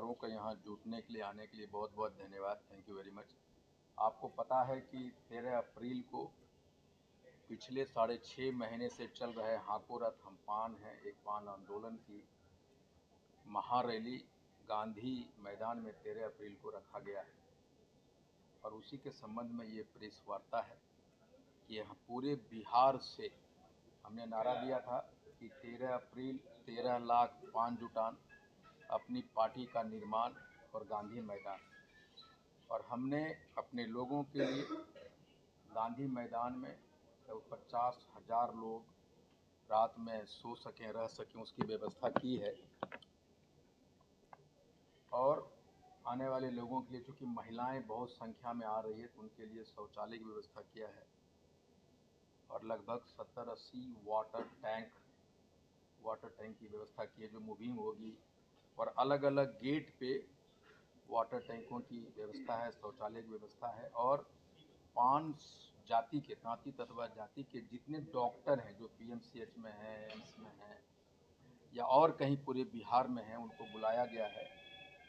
पत्रकारों का यहाँ जुटने के लिए, आने के लिए बहुत बहुत धन्यवाद। Thank you very much. आपको पता है कि 13 अप्रैल को पिछले 6.5 महीने से चल रहे हाको रथ हम पान हैं, एक पान आंदोलन की महारैली गांधी मैदान में 13 अप्रैल को रखा गया है और उसी के संबंध में ये प्रेस वार्ता है कि यहाँ पूरे बिहार से हमने नारा दिया था कि 13 अप्रैल 13 लाख पान जुटान, अपनी पार्टी का निर्माण और गांधी मैदान। और हमने अपने लोगों के लिए गांधी मैदान में 50,000 लोग रात में सो सकें, रह सकें, उसकी व्यवस्था की है। और आने वाले लोगों के लिए, चूँकि महिलाएं बहुत संख्या में आ रही है, तो उनके लिए शौचालय की व्यवस्था किया है और लगभग 70-80 वाटर टैंक की व्यवस्था की है जो मूविंग होगी। और अलग अलग गेट पे वाटर टैंकों की व्यवस्था है, शौचालय की व्यवस्था है। और 5 जाति के, तांती तत्वा जाति के जितने डॉक्टर हैं जो पीएमसीएच में हैं, एम्स में हैं या और कहीं पूरे बिहार में हैं, उनको बुलाया गया है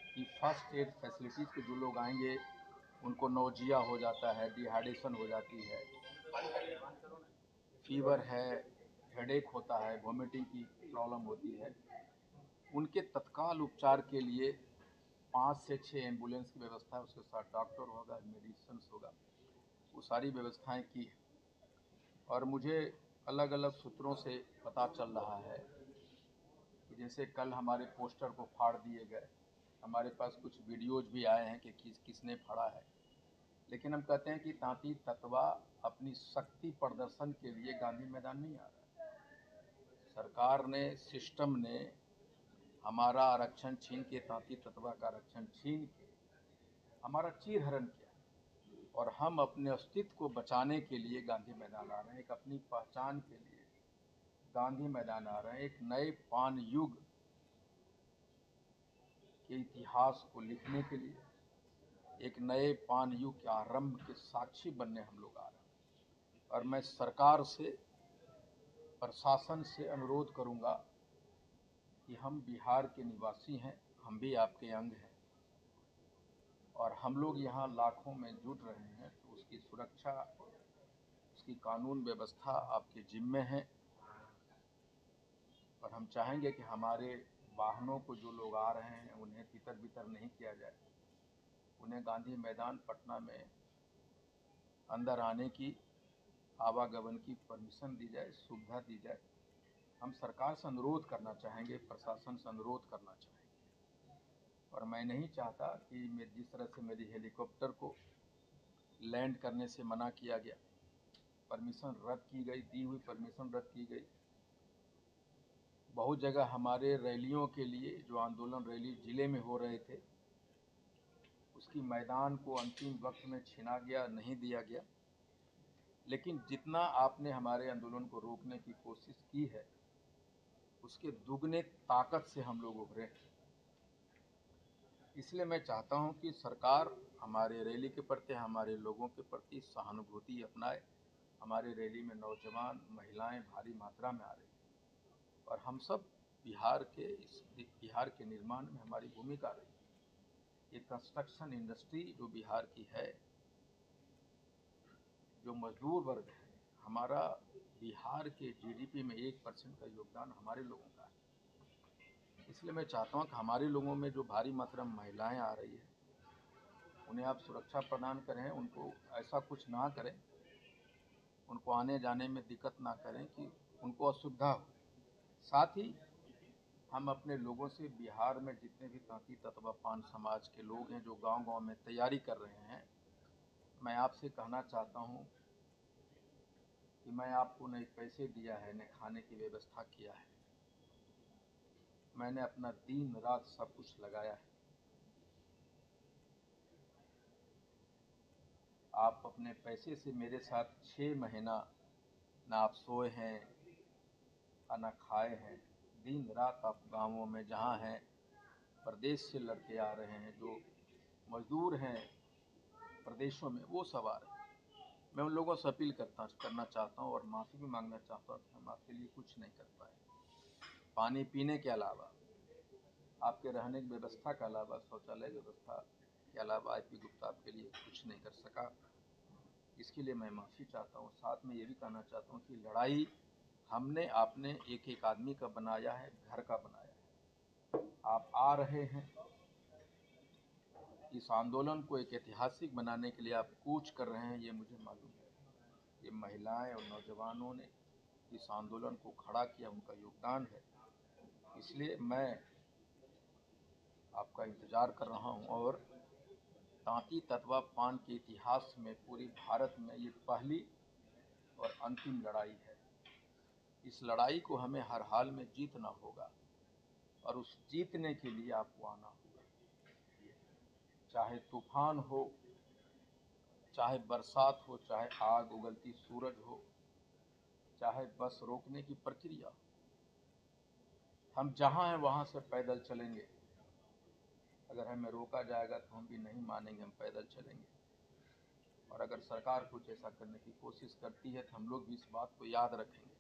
कि फर्स्ट एड फैसिलिटीज़ के जो लोग आएंगे उनको नौजिया हो जाता है, डिहाइड्रेशन हो जाती है, फीवर है, हेडेक होता है, वॉमिटिंग की प्रॉब्लम होती है, उनके तत्काल उपचार के लिए 5 से 6 एम्बुलेंस की व्यवस्था है। उसके साथ डॉक्टर होगा, मेडिसिन होगा, वो सारी व्यवस्थाएं की है। और मुझे अलग अलग सूत्रों से पता चल रहा है कि जैसे कल हमारे पोस्टर को फाड़ दिए गए, हमारे पास कुछ वीडियोज भी आए हैं कि किसने फाड़ा है। लेकिन हम कहते हैं कि तांती तत्वा अपनी शक्ति प्रदर्शन के लिए गांधी मैदान नहीं आ रहा है। सरकार ने, सिस्टम ने हमारा आरक्षण छीन के, तांती तत्वा का आरक्षण छीन के हमारा चीरहरण किया और हम अपने अस्तित्व को बचाने के लिए गांधी मैदान आ रहे हैं। एक अपनी पहचान के लिए गांधी मैदान आ रहे हैं। एक नए पान युग के इतिहास को लिखने के लिए, एक नए पान युग के आरंभ के साक्षी बनने हम लोग आ रहे हैं। और मैं सरकार से, प्रशासन से अनुरोध करूंगा कि हम बिहार के निवासी हैं, हम भी आपके अंग हैं और हम लोग यहाँ लाखों में जुट रहे हैं, तो उसकी सुरक्षा, उसकी कानून व्यवस्था आपके जिम्मे है। और हम चाहेंगे कि हमारे वाहनों को जो लोग आ रहे हैं उन्हें तितर बितर नहीं किया जाए, उन्हें गांधी मैदान पटना में अंदर आने की, आवागमन की परमिशन दी जाए, सुविधा दी जाए। हम सरकार से अनुरोध करना चाहेंगे, प्रशासन से अनुरोध करना चाहेंगे। और मैं नहीं चाहता कि जिस तरह से मेरी हेलीकॉप्टर को लैंड करने से मना किया गया, परमिशन रद्द की गई, दी हुई परमिशन रद्द की गई। बहुत जगह हमारे रैलियों के लिए, जो आंदोलन रैली ज़िले में हो रहे थे, उसकी मैदान को अंतिम वक्त में छीना गया, नहीं दिया गया। लेकिन जितना आपने हमारे आंदोलन को रोकने की कोशिश की है, उसके दुगने ताकत से हम लोग उभरे हैं। इसलिए मैं चाहता हूं कि सरकार हमारे रैली के प्रति, हमारे लोगों के प्रति सहानुभूति अपनाए। हमारे रैली में नौजवान, महिलाएं भारी मात्रा में आ रही हैं और हम सब बिहार के निर्माण में हमारी भूमिका रही है। ये कंस्ट्रक्शन इंडस्ट्री जो बिहार की है, जो मजदूर वर्ग है, हमारा बिहार के जीडीपी में 1% का योगदान हमारे लोगों का है। इसलिए मैं चाहता हूँ कि हमारे लोगों में जो भारी मात्रा में महिलाएं आ रही है, उन्हें आप सुरक्षा प्रदान करें, उनको ऐसा कुछ ना करें, उनको आने जाने में दिक्कत ना करें कि उनको असुविधा हो। साथ ही हम अपने लोगों से, बिहार में जितने भी तांती तत्वा पान समाज के लोग हैं जो गांव-गांव में तैयारी कर रहे हैं, मैं आपसे कहना चाहता हूं कि मैं आपको न पैसे दिया है, न खाने की व्यवस्था किया है। मैंने अपना दिन रात सब कुछ लगाया है। आप अपने पैसे से मेरे साथ 6 महीना ना आप सोए हैं और ना खाए हैं। दिन रात आप गांवों में जहां हैं, प्रदेश से लड़के आ रहे हैं, जो मजदूर हैं प्रदेशों में, वो सब आ रहे हैं। मैं उन लोगों से अपील करना चाहता हूँ और माफ़ी भी मांगना चाहता हूँ कि हम आपके लिए कुछ नहीं कर पाए। पानी पीने के अलावा आपके रहने की व्यवस्था के अलावा, शौचालय व्यवस्था के अलावा आईपी गुप्ता आपके लिए कुछ नहीं कर सका। इसके लिए मैं माफ़ी चाहता हूँ। साथ में ये भी कहना चाहता हूँ कि लड़ाई हमने आपने एक एक आदमी का बनाया है, घर का बनाया है। आप आ रहे हैं, इस आंदोलन को एक ऐतिहासिक बनाने के लिए आप कूच कर रहे हैं, ये मुझे मालूम है। ये महिलाएं और नौजवानों ने इस आंदोलन को खड़ा किया, उनका योगदान है। इसलिए मैं आपका इंतज़ार कर रहा हूं। और तांती ततवा पान के इतिहास में पूरी भारत में ये पहली और अंतिम लड़ाई है। इस लड़ाई को हमें हर हाल में जीतना होगा और उस जीतने के लिए आपको आना होगा। चाहे तूफान हो, चाहे बरसात हो, चाहे आग उगलती सूरज हो, चाहे बस रोकने की प्रक्रिया, हम जहाँ हैं वहाँ से पैदल चलेंगे। अगर हमें रोका जाएगा तो हम भी नहीं मानेंगे, हम पैदल चलेंगे। और अगर सरकार कुछ ऐसा करने की कोशिश करती है तो हम लोग भी इस बात को याद रखेंगे